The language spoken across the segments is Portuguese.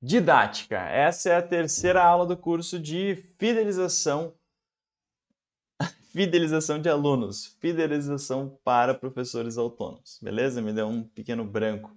Didática. Essa é a terceira aula do curso de fidelização de alunos, fidelização para professores autônomos. Beleza? Me deu um pequeno branco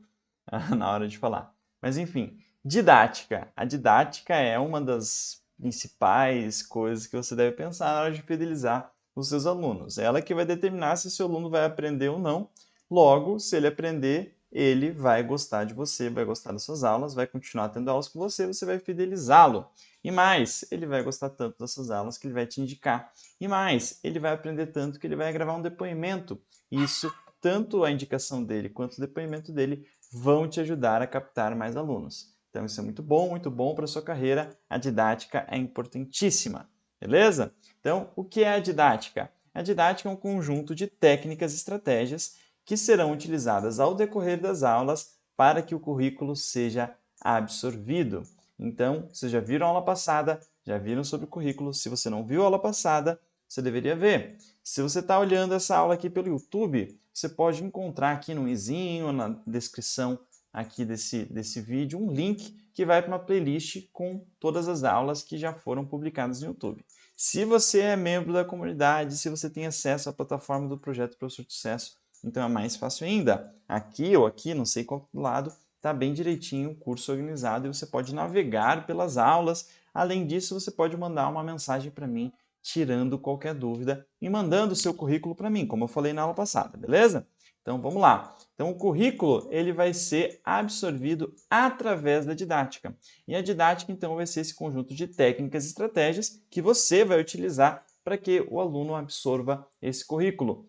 na hora de falar. Mas enfim, didática. A didática é uma das principais coisas que você deve pensar na hora de fidelizar os seus alunos. É ela que vai determinar se o seu aluno vai aprender ou não. Logo, se ele aprender, ele vai gostar de você, vai gostar das suas aulas, vai continuar tendo aulas com você, você vai fidelizá-lo. E mais, ele vai gostar tanto das suas aulas que ele vai te indicar. E mais, ele vai aprender tanto que ele vai gravar um depoimento. Isso, tanto a indicação dele quanto o depoimento dele vão te ajudar a captar mais alunos. Então, isso é muito bom para a sua carreira. A didática é importantíssima, beleza? Então, o que é a didática? A didática é um conjunto de técnicas e estratégias que serão utilizadas ao decorrer das aulas para que o currículo seja absorvido. Então, vocês já viram a aula passada, já viram sobre o currículo. Se você não viu a aula passada, você deveria ver. Se você está olhando essa aula aqui pelo YouTube, você pode encontrar aqui no izinho, na descrição aqui desse vídeo, um link que vai para uma playlist com todas as aulas que já foram publicadas no YouTube. Se você é membro da comunidade, se você tem acesso à plataforma do Projeto Professor de Sucesso, então é mais fácil ainda. Aqui ou aqui, não sei qual lado, está bem direitinho o curso organizado e você pode navegar pelas aulas. Além disso, você pode mandar uma mensagem para mim tirando qualquer dúvida e mandando o seu currículo para mim, como eu falei na aula passada, beleza? Então vamos lá. Então o currículo ele vai ser absorvido através da didática. E a didática então vai ser esse conjunto de técnicas e estratégias que você vai utilizar para que o aluno absorva esse currículo.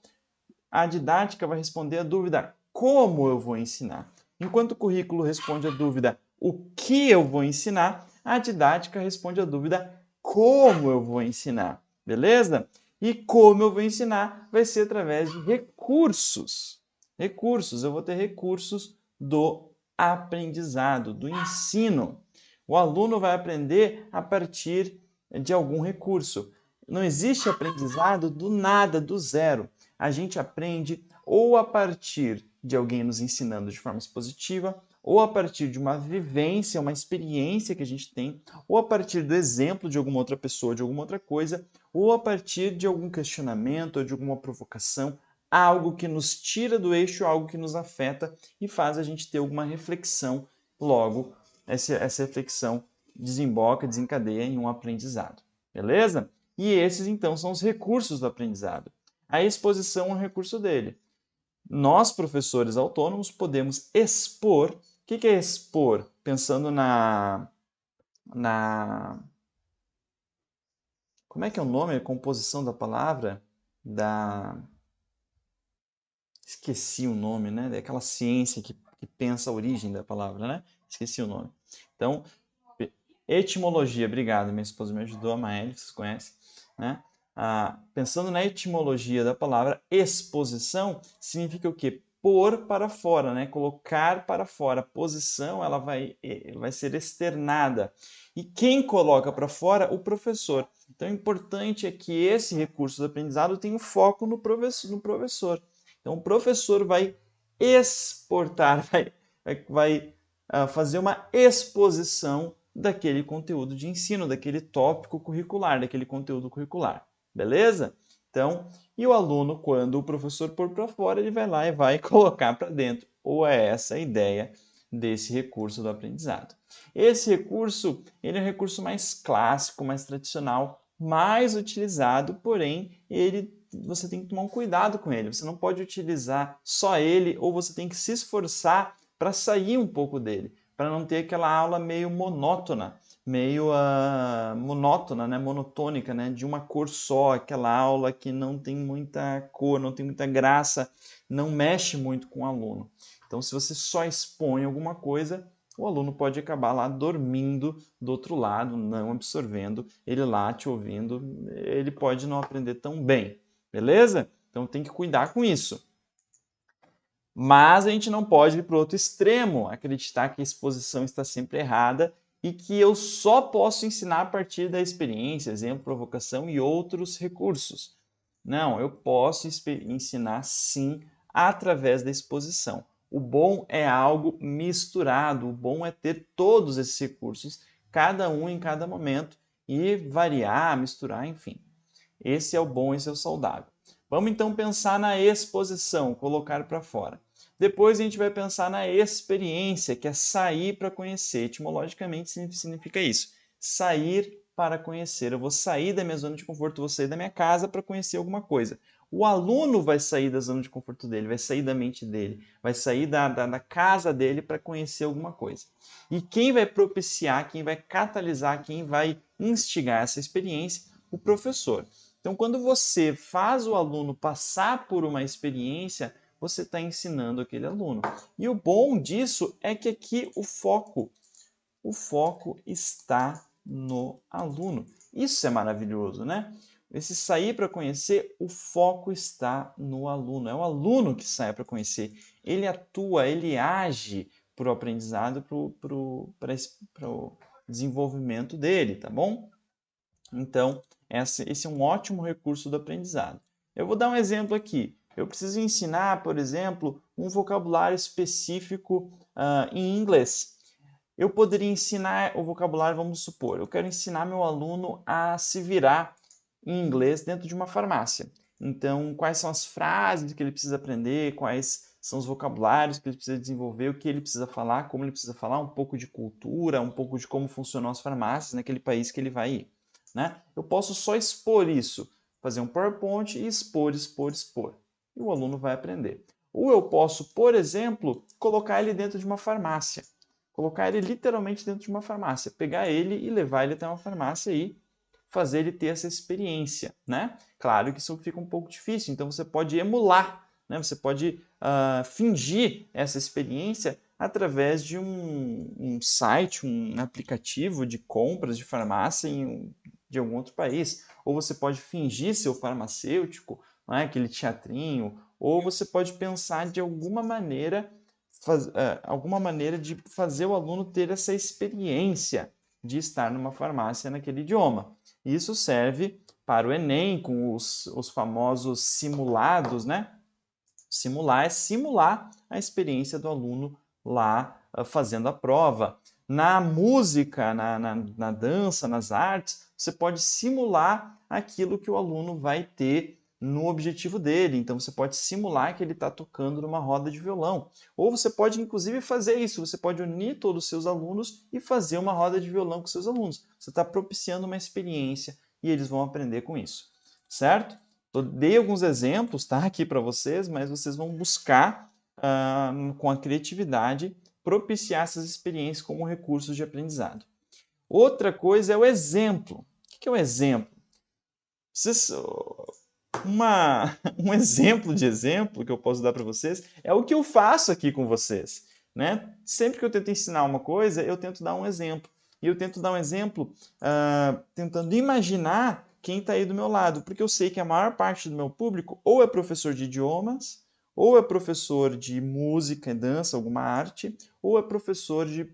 A didática vai responder a dúvida como eu vou ensinar. Enquanto o currículo responde a dúvida o que eu vou ensinar, a didática responde a dúvida como eu vou ensinar. Beleza? E como eu vou ensinar vai ser através de recursos. Recursos, eu vou ter recursos do aprendizado, do ensino. O aluno vai aprender a partir de algum recurso. Não existe aprendizado do nada, do zero. A gente aprende ou a partir de alguém nos ensinando de forma expositiva, ou a partir de uma vivência, uma experiência que a gente tem, ou a partir do exemplo de alguma outra pessoa, de alguma outra coisa, ou a partir de algum questionamento ou de alguma provocação, algo que nos tira do eixo, algo que nos afeta e faz a gente ter alguma reflexão. Logo, essa reflexão desemboca, desencadeia em um aprendizado. Beleza? E esses, então, são os recursos do aprendizado. A exposição é um recurso dele. Nós, professores autônomos, podemos expor. O que é expor? Pensando na. Como é que é o nome, a composição da palavra? Da. Esqueci o nome, né? Daquela ciência que pensa a origem da palavra, né? Esqueci o nome. Então, etimologia, obrigado, minha esposa me ajudou, a Maeli, vocês conhecem, né? Pensando na etimologia da palavra exposição, significa o quê? Pôr para fora, né? Colocar para fora. A posição ela vai ser externada. E quem coloca para fora? O professor. Então, o importante é que esse recurso do aprendizado tenha um foco no professor. Então, o professor vai exportar, vai fazer uma exposição daquele conteúdo de ensino, daquele tópico curricular, daquele conteúdo curricular. Beleza? Então, e o aluno, quando o professor pôr para fora, ele vai lá e vai colocar para dentro. Ou é essa a ideia desse recurso do aprendizado. Esse recurso, ele é um recurso mais clássico, mais tradicional, mais utilizado, porém, você tem que tomar um cuidado com ele. Você não pode utilizar só ele ou você tem que se esforçar para sair um pouco dele, para não ter aquela aula meio monótona, meio monótona, né? Monotônica, né? De uma cor só, aquela aula que não tem muita cor, não tem muita graça, não mexe muito com o aluno. Então, se você só expõe alguma coisa, o aluno pode acabar lá dormindo do outro lado, não absorvendo, ele lá te ouvindo, ele pode não aprender tão bem, beleza? Então tem que cuidar com isso. Mas a gente não pode ir para o outro extremo, acreditar que a exposição está sempre errada e que eu só posso ensinar a partir da experiência, exemplo, provocação e outros recursos. Não, eu posso ensinar sim através da exposição. O bom é algo misturado, o bom é ter todos esses recursos, cada um em cada momento, e variar, misturar, enfim. Esse é o bom, esse é o saudável. Vamos então pensar na exposição, colocar para fora. Depois a gente vai pensar na experiência, que é sair para conhecer. Etimologicamente significa isso, sair para conhecer. Eu vou sair da minha zona de conforto, vou sair da minha casa para conhecer alguma coisa. O aluno vai sair da zona de conforto dele, vai sair da mente dele, vai sair da casa dele para conhecer alguma coisa. E quem vai propiciar, quem vai catalisar, quem vai instigar essa experiência? O professor. Então, quando você faz o aluno passar por uma experiência, você está ensinando aquele aluno. E o bom disso é que aqui o foco está no aluno. Isso é maravilhoso, né? Esse sair para conhecer, o foco está no aluno. É o aluno que sai para conhecer. Ele atua, ele age para o aprendizado, para o desenvolvimento dele, tá bom? Então, esse é um ótimo recurso do aprendizado. Eu vou dar um exemplo aqui. Eu preciso ensinar, por exemplo, um vocabulário específico em inglês. Eu poderia ensinar o vocabulário, vamos supor, eu quero ensinar meu aluno a se virar em inglês dentro de uma farmácia. Então, quais são as frases que ele precisa aprender, quais são os vocabulários que ele precisa desenvolver, o que ele precisa falar, como ele precisa falar, um pouco de cultura, um pouco de como funcionam as farmácias naquele país que ele vai ir. Né? Eu posso só expor isso, fazer um PowerPoint e expor. E o aluno vai aprender. Ou eu posso, por exemplo, colocar ele dentro de uma farmácia. Colocar ele literalmente dentro de uma farmácia. Pegar ele e levar ele até uma farmácia e fazer ele ter essa experiência. Né? Claro que isso fica um pouco difícil, então você pode emular, né? Você pode fingir essa experiência através de um site, um aplicativo de compras de farmácia de algum outro país. Ou você pode fingir ser o farmacêutico, não é? Aquele teatrinho, ou você pode pensar de alguma maneira de fazer o aluno ter essa experiência de estar numa farmácia naquele idioma. Isso serve para o Enem, com os famosos simulados, né? Simular é simular a experiência do aluno lá fazendo a prova. Na música, na dança, nas artes, você pode simular aquilo que o aluno vai ter no objetivo dele. Então, você pode simular que ele está tocando numa roda de violão. Ou você pode, inclusive, fazer isso. Você pode unir todos os seus alunos e fazer uma roda de violão com seus alunos. Você está propiciando uma experiência e eles vão aprender com isso. Certo? Eu dei alguns exemplos, tá, aqui para vocês, mas vocês vão buscar, com a criatividade, propiciar essas experiências como recursos de aprendizado. Outra coisa é o exemplo. O que é o exemplo? Um exemplo de exemplo que eu posso dar para vocês é o que eu faço aqui com vocês. Né? Sempre que eu tento ensinar uma coisa, eu tento dar um exemplo. E eu tento dar um exemplo tentando imaginar quem está aí do meu lado, porque eu sei que a maior parte do meu público ou é professor de idiomas, ou é professor de música e dança, alguma arte, ou é professor de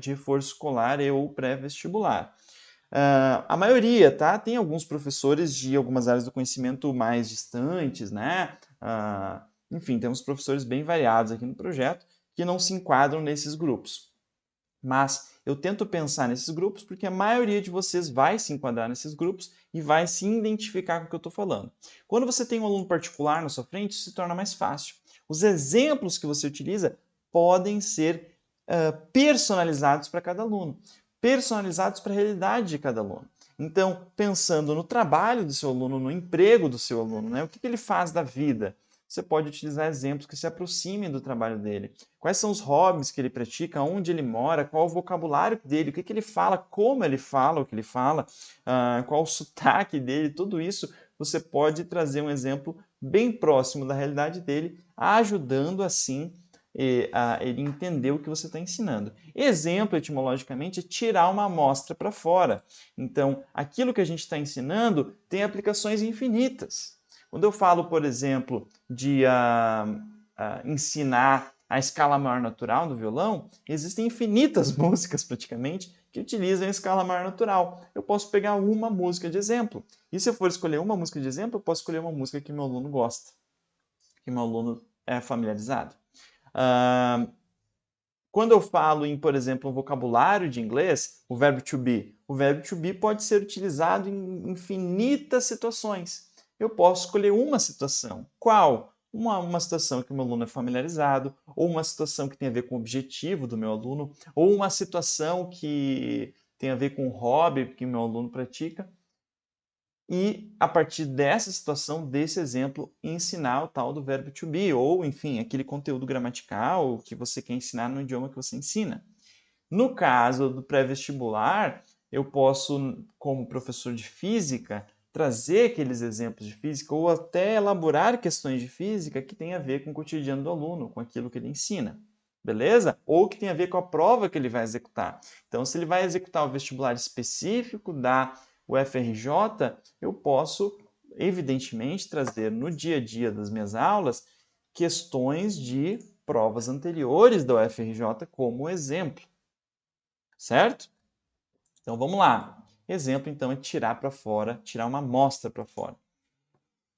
reforço escolar ou pré-vestibular. A maioria, tá? Tem alguns professores de algumas áreas do conhecimento mais distantes, né? Enfim, temos professores bem variados aqui no projeto que não se enquadram nesses grupos. Mas eu tento pensar nesses grupos porque a maioria de vocês vai se enquadrar nesses grupos e vai se identificar com o que eu estou falando. Quando você tem um aluno particular na sua frente, isso se torna mais fácil. Os exemplos que você utiliza podem ser personalizados para cada aluno, personalizados para a realidade de cada aluno. Então, pensando no trabalho do seu aluno, no emprego do seu aluno, né? O que ele faz da vida? Você pode utilizar exemplos que se aproximem do trabalho dele. Quais são os hobbies que ele pratica, onde ele mora, qual o vocabulário dele, o que ele fala, como ele fala o que ele fala, qual o sotaque dele, tudo isso você pode trazer um exemplo bem próximo da realidade dele, ajudando assim a ele entender o que você está ensinando. Exemplo, etimologicamente, é tirar uma amostra para fora. Então, aquilo que a gente está ensinando tem aplicações infinitas. Quando eu falo, por exemplo, de ensinar a escala maior natural do violão, existem infinitas músicas praticamente que utilizam a escala maior natural. Eu posso pegar uma música de exemplo. E se eu for escolher uma música de exemplo, eu posso escolher uma música que meu aluno gosta, que meu aluno é familiarizado. Quando eu falo em, por exemplo, um vocabulário de inglês, o verbo to be pode ser utilizado em infinitas situações. Eu posso escolher uma situação. Qual? Uma situação que o meu aluno é familiarizado, ou uma situação que tem a ver com o objetivo do meu aluno, ou uma situação que tem a ver com o hobby que o meu aluno pratica. E, a partir dessa situação, desse exemplo, ensinar o tal do verbo to be, ou, enfim, aquele conteúdo gramatical que você quer ensinar no idioma que você ensina. No caso do pré-vestibular, eu posso, como professor de física, trazer aqueles exemplos de física ou até elaborar questões de física que tem a ver com o cotidiano do aluno, com aquilo que ele ensina. Beleza? Ou que tem a ver com a prova que ele vai executar. Então, se ele vai executar o vestibular específico da UFRJ, eu posso, evidentemente, trazer no dia a dia das minhas aulas questões de provas anteriores da UFRJ como exemplo. Certo? Então vamos lá. Exemplo então é tirar para fora, tirar uma amostra para fora.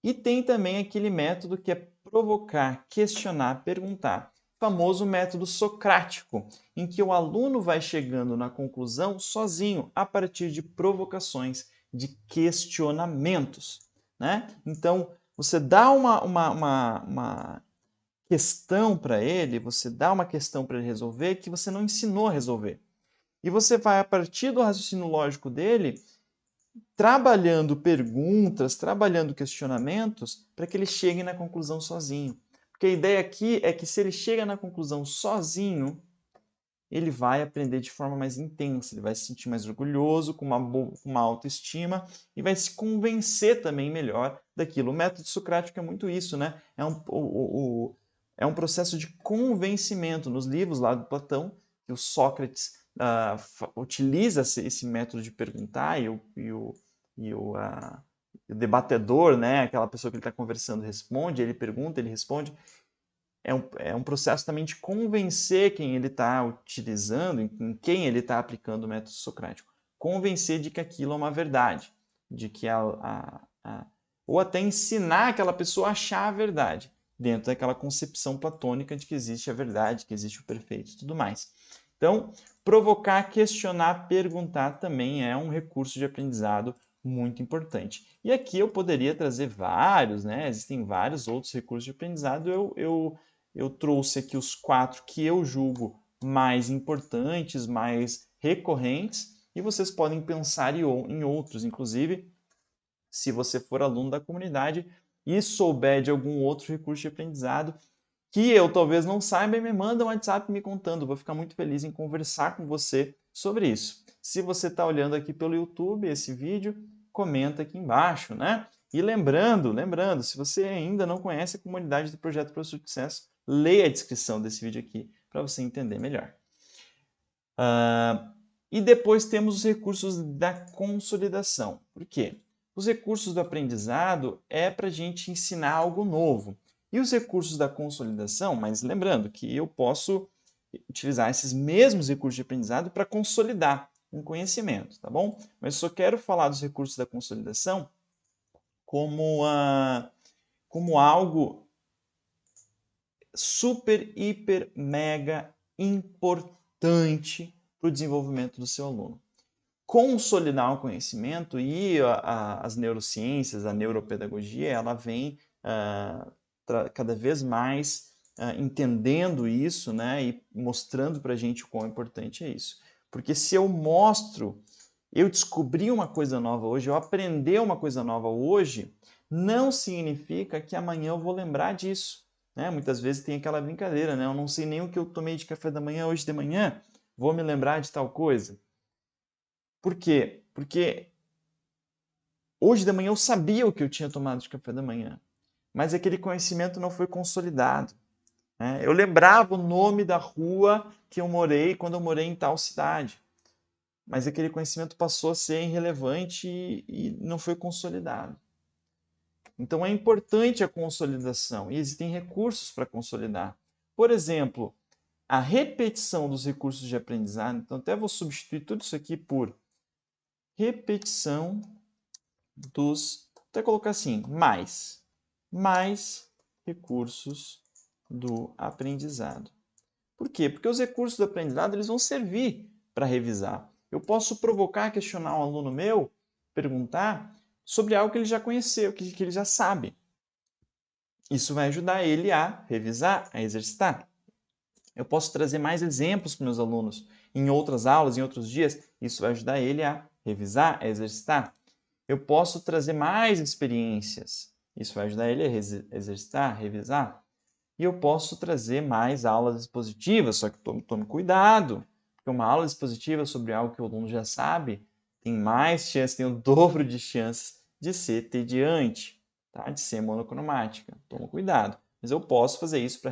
E tem também aquele método que é provocar, questionar, perguntar. O famoso método socrático, em que o aluno vai chegando na conclusão sozinho, a partir de provocações, de questionamentos. Né? Então, você dá uma questão para ele, você dá uma questão para ele resolver que você não ensinou a resolver. E você vai, a partir do raciocínio lógico dele, trabalhando perguntas, trabalhando questionamentos, para que ele chegue na conclusão sozinho. Porque a ideia aqui é que se ele chega na conclusão sozinho, ele vai aprender de forma mais intensa, ele vai se sentir mais orgulhoso, com uma autoestima e vai se convencer também melhor daquilo. O método socrático é muito isso, né? É um processo de convencimento. Nos livros lá do Platão, que o Sócrates utiliza esse método de perguntar o debatedor, né? Aquela pessoa que ele está conversando responde, ele pergunta, ele responde. É um processo também de convencer quem ele está utilizando, em quem ele está aplicando o método socrático. Convencer de que aquilo é uma verdade, de que ou até ensinar aquela pessoa a achar a verdade, dentro daquela concepção platônica de que existe a verdade, que existe o perfeito e tudo mais. Então, provocar, questionar, perguntar também é um recurso de aprendizado muito importante. E aqui eu poderia trazer vários, né? Existem vários outros recursos de aprendizado. Eu trouxe aqui os 4 que eu julgo mais importantes, mais recorrentes, e vocês podem pensar em outros, inclusive, se você for aluno da comunidade e souber de algum outro recurso de aprendizado que eu talvez não saiba, me manda um WhatsApp me contando. Vou ficar muito feliz em conversar com você sobre isso. Se você está olhando aqui pelo YouTube esse vídeo, comenta aqui embaixo, né? E lembrando, se você ainda não conhece a comunidade do Projeto Professor de Sucesso, leia a descrição desse vídeo aqui para você entender melhor. E depois temos os recursos da consolidação. Por quê? Os recursos do aprendizado é para a gente ensinar algo novo. E os recursos da consolidação, mas lembrando que eu posso utilizar esses mesmos recursos de aprendizado para consolidar um conhecimento, tá bom? Mas eu só quero falar dos recursos da consolidação como, como algo super, hiper, mega importante para o desenvolvimento do seu aluno. Consolidar o conhecimento e as neurociências, a neuropedagogia, ela vem cada vez mais entendendo isso, né, e mostrando para a gente o quão importante é isso. Porque se eu mostro, eu descobri uma coisa nova hoje, eu aprendi uma coisa nova hoje, não significa que amanhã eu vou lembrar disso. Né? Muitas vezes tem aquela brincadeira, né? Eu não sei nem o que eu tomei de café da manhã hoje de manhã, vou me lembrar de tal coisa. Por quê? Porque hoje de manhã eu sabia o que eu tinha tomado de café da manhã, mas aquele conhecimento não foi consolidado. Né? Eu lembrava o nome da rua que eu morei quando eu morei em tal cidade, mas aquele conhecimento passou a ser irrelevante e não foi consolidado. Então é importante a consolidação e existem recursos para consolidar. Por exemplo, a repetição dos recursos de aprendizado. Então até vou substituir tudo isso aqui por repetição dos, até colocar assim, mais recursos do aprendizado. Por quê? Porque os recursos do aprendizado eles vão servir para revisar. Eu posso provocar, questionar um aluno meu, perguntar sobre algo que ele já conheceu, que ele já sabe. Isso vai ajudar ele a revisar, a exercitar. Eu posso trazer mais exemplos para meus alunos em outras aulas, em outros dias. Isso vai ajudar ele a revisar, a exercitar. Eu posso trazer mais experiências. Isso vai ajudar ele a exercitar, a revisar. E eu posso trazer mais aulas expositivas, só que tome cuidado, porque uma aula expositiva sobre algo que o aluno já sabe tem mais chance, tem o dobro de chances de ser tediante, tá? De ser monocromática. Toma cuidado. Mas eu posso fazer isso para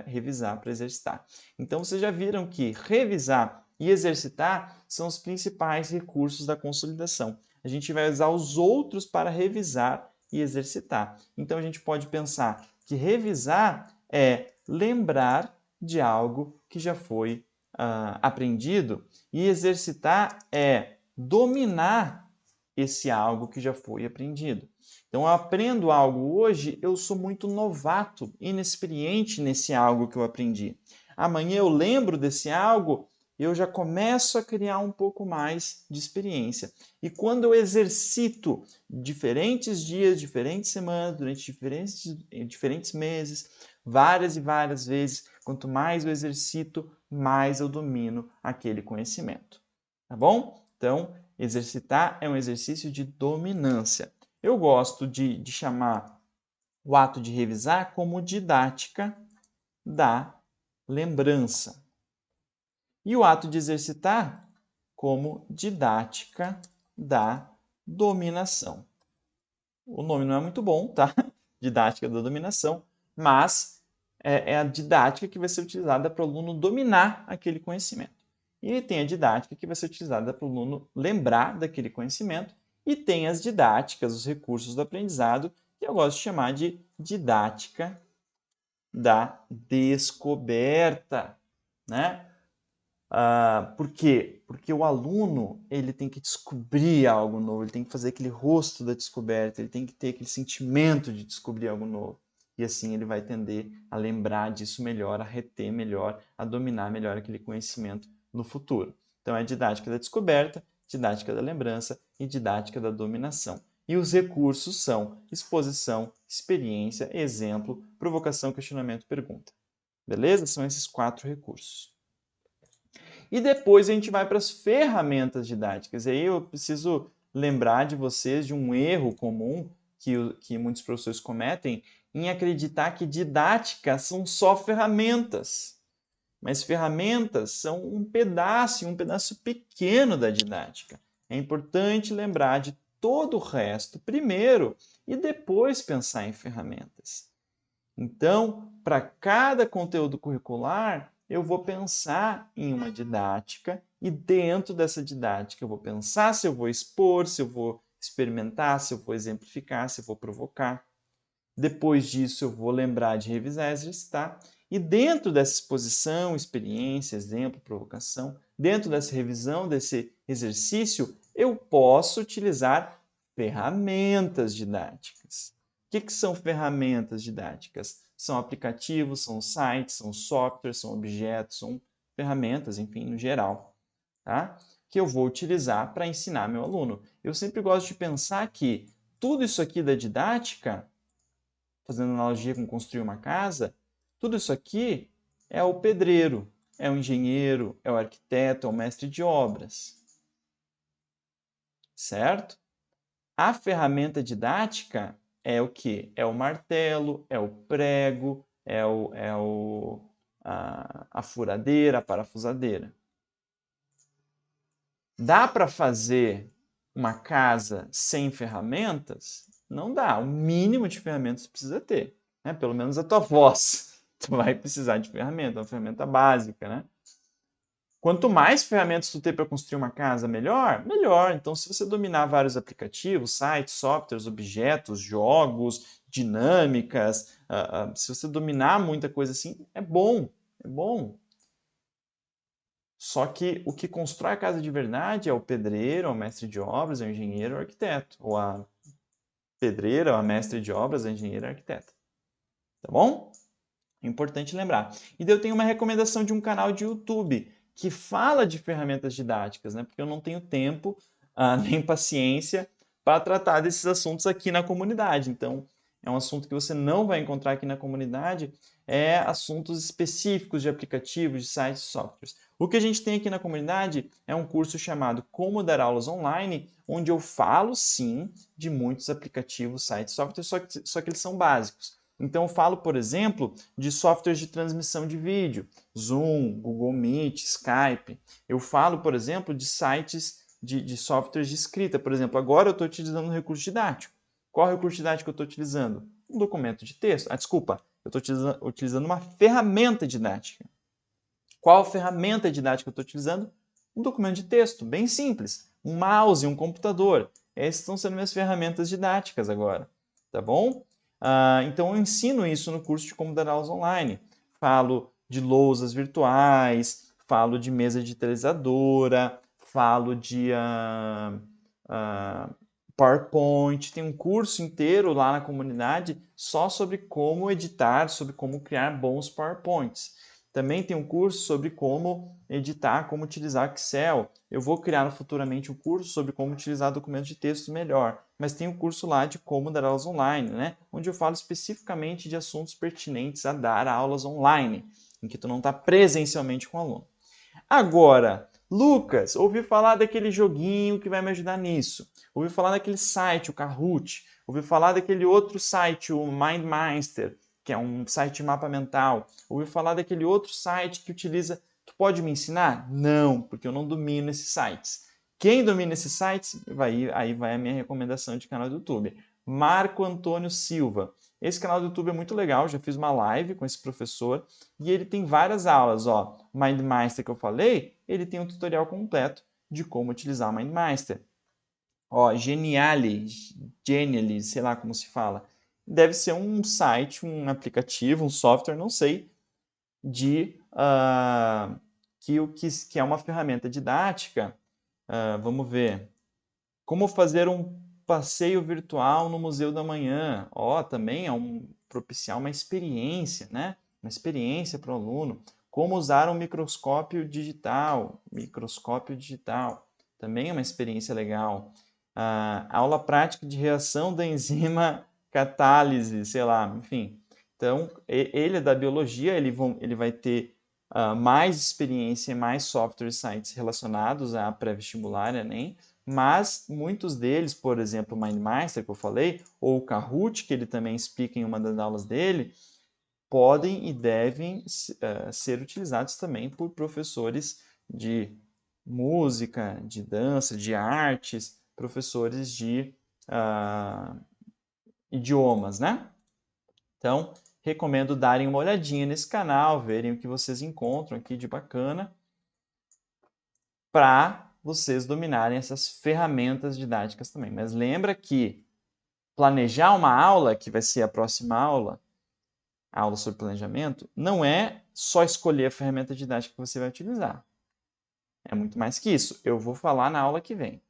revisar, para exercitar. Então, vocês já viram que revisar e exercitar são os principais recursos da consolidação. A gente vai usar os outros para revisar e exercitar. Então, a gente pode pensar que revisar é lembrar de algo que já foi aprendido e exercitar é dominar esse algo que já foi aprendido. Então, eu aprendo algo hoje, eu sou muito novato, inexperiente nesse algo que eu aprendi. Amanhã eu lembro desse algo, eu já começo a criar um pouco mais de experiência. E quando eu exercito diferentes dias, diferentes semanas, durante diferentes meses, várias e várias vezes, quanto mais eu exercito, mais eu domino aquele conhecimento. Tá bom? Então, exercitar é um exercício de dominância. Eu gosto de chamar o ato de revisar como didática da lembrança. E o ato de exercitar como didática da dominação. O nome não é muito bom, tá? Didática da dominação, mas é a didática que vai ser utilizada para o aluno dominar aquele conhecimento. E tem a didática que vai ser utilizada para o aluno lembrar daquele conhecimento, e tem as didáticas, os recursos do aprendizado, que eu gosto de chamar de didática da descoberta, né? Por quê? Porque o aluno ele tem que descobrir algo novo, ele tem que fazer aquele rosto da descoberta, ele tem que ter aquele sentimento de descobrir algo novo. E assim ele vai tender a lembrar disso melhor, a reter melhor, a dominar melhor aquele conhecimento no futuro. Então é didática da descoberta, didática da lembrança e didática da dominação. E os recursos são exposição, experiência, exemplo, provocação, questionamento, pergunta. Beleza? São esses 4 recursos. E depois a gente vai para as ferramentas didáticas. E aí eu preciso lembrar de vocês de um erro comum que muitos professores cometem em acreditar que didática são só ferramentas. Mas ferramentas são um pedaço pequeno da didática. É importante lembrar de todo o resto primeiro e depois pensar em ferramentas. Então, para cada conteúdo curricular, eu vou pensar em uma didática e dentro dessa didática eu vou pensar se eu vou expor, se eu vou experimentar, se eu vou exemplificar, se eu vou provocar. Depois disso, eu vou lembrar de revisar e exercitar. E dentro dessa exposição, experiência, exemplo, provocação, dentro dessa revisão, desse exercício, eu posso utilizar ferramentas didáticas. O que são ferramentas didáticas? São aplicativos, são sites, são softwares, são objetos, são ferramentas, enfim, no geral, tá? Que eu vou utilizar para ensinar meu aluno. Eu sempre gosto de pensar que tudo isso aqui da didática, fazendo analogia com construir uma casa, tudo isso aqui é o pedreiro, é o engenheiro, é o arquiteto, é o mestre de obras. Certo? A ferramenta didática é o quê? É o martelo, é o prego, a furadeira, a parafusadeira. Dá para fazer uma casa sem ferramentas? Não dá. O mínimo de ferramentas precisa ter. Né? Pelo menos a tua voz. Tu vai precisar de ferramenta, uma ferramenta básica, né? Quanto mais ferramentas tu ter para construir uma casa, melhor? Melhor. Então, se você dominar vários aplicativos, sites, softwares, objetos, jogos, dinâmicas, se você dominar muita coisa assim, é bom. É bom. Só que o que constrói a casa de verdade é o pedreiro, é o mestre de obras, é o engenheiro, é o arquiteto. Ou a pedreira, a mestre de obras, a engenheira, a arquiteta. Tá bom? É importante lembrar. E daí eu tenho uma recomendação de um canal de YouTube que fala de ferramentas didáticas, né? Porque eu não tenho tempo, nem paciência para tratar desses assuntos aqui na comunidade. Então, é um assunto que você não vai encontrar aqui na comunidade, é assuntos específicos de aplicativos, de sites e softwares. O que a gente tem aqui na comunidade é um curso chamado Como Dar Aulas Online, onde eu falo, sim, de muitos aplicativos, sites e softwares, só que eles são básicos. Então, eu falo, por exemplo, de softwares de transmissão de vídeo, Zoom, Google Meet, Skype. Eu falo, por exemplo, de sites de softwares de escrita. Por exemplo, agora eu estou utilizando um recurso didático. Qual recurso didático que eu estou utilizando? Um documento de texto. Desculpa, eu estou utilizando uma ferramenta didática. Qual ferramenta didática eu estou utilizando? Um documento de texto, bem simples. Um mouse, um computador. Essas estão sendo minhas ferramentas didáticas agora. Tá bom? Então eu ensino isso no curso de como dar aulas online. Falo de lousas virtuais, falo de mesa digitalizadora, falo de PowerPoint. Tem um curso inteiro lá na comunidade só sobre como editar, sobre como criar bons PowerPoints. Também tem um curso sobre como editar, como utilizar Excel. Eu vou criar futuramente um curso sobre como utilizar documentos de texto melhor. Mas tem um curso lá de como dar aulas online, né? Onde eu falo especificamente de assuntos pertinentes a dar aulas online, em que tu não está presencialmente com o aluno. Agora, Lucas, ouvi falar daquele joguinho que vai me ajudar nisso. Ouvi falar daquele site, o Kahoot. Ouvi falar daquele outro site, o MindMeister, que é um site de mapa mental. Ouvi falar daquele outro site que utiliza... Tu pode me ensinar? Não, porque eu não domino esses sites. Quem domina esses sites, aí vai a minha recomendação de canal do YouTube. Marco Antônio Silva. Esse canal do YouTube é muito legal, já fiz uma live com esse professor e ele tem várias aulas. Ó, o MindMeister que eu falei, ele tem um tutorial completo de como utilizar o MindMeister. Ó, Geniali, sei lá como se fala. Deve ser um site, um aplicativo, um software, não sei, que é uma ferramenta didática. Vamos ver. Como fazer um passeio virtual no Museu da Manhã. Ó, também é propiciar uma experiência, né? Uma experiência para o aluno. Como usar um microscópio digital. Microscópio digital. Também é uma experiência legal. Aula prática de reação da enzima catálise, sei lá, enfim. Então, ele é da biologia, ele vai ter mais experiência e mais software sites relacionados a pré-vestibular, Enem, mas muitos deles, por exemplo, o MindMeister que eu falei, ou o Kahoot, que ele também explica em uma das aulas dele, podem e devem ser utilizados também por professores de música, de dança, de artes, professores de idiomas, né? Então, recomendo darem uma olhadinha nesse canal, verem o que vocês encontram aqui de bacana, para vocês dominarem essas ferramentas didáticas também. Mas lembra que planejar uma aula, que vai ser a próxima aula, a aula sobre planejamento, não é só escolher a ferramenta didática que você vai utilizar. É muito mais que isso. Eu vou falar na aula que vem.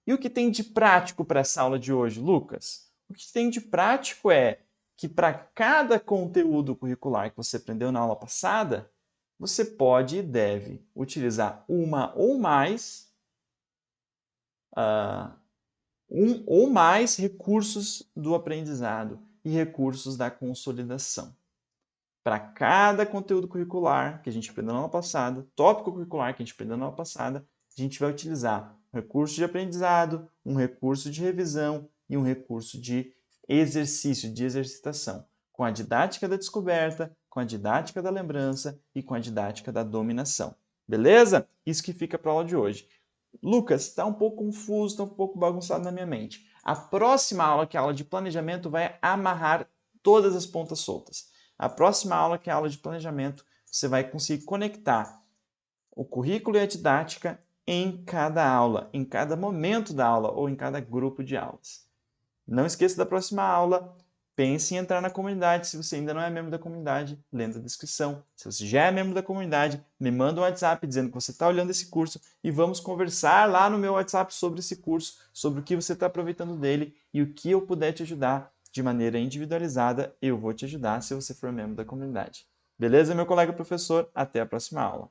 E o que tem de prático para essa aula de hoje, Lucas? O que tem de prático é que para cada conteúdo curricular que você aprendeu na aula passada, você pode e deve utilizar uma ou mais um ou mais recursos do aprendizado e recursos da consolidação. Para cada conteúdo curricular que a gente aprendeu na aula passada, tópico curricular que a gente aprendeu na aula passada, a gente vai utilizar um recurso de aprendizado, um recurso de revisão e um recurso de exercício, de exercitação, com a didática da descoberta, com a didática da lembrança e com a didática da dominação. Beleza? Isso que fica para a aula de hoje. Lucas, está um pouco confuso, está um pouco bagunçado na minha mente. A próxima aula, que é a aula de planejamento, vai amarrar todas as pontas soltas. A próxima aula, que é a aula de planejamento, você vai conseguir conectar o currículo e a didática em cada aula, em cada momento da aula ou em cada grupo de aulas. Não esqueça da próxima aula. Pense em entrar na comunidade. Se você ainda não é membro da comunidade, lendo a descrição. Se você já é membro da comunidade, me manda um WhatsApp dizendo que você está olhando esse curso e vamos conversar lá no meu WhatsApp sobre esse curso, sobre o que você está aproveitando dele e o que eu puder te ajudar de maneira individualizada, eu vou te ajudar se você for membro da comunidade. Beleza, meu colega professor? Até a próxima aula.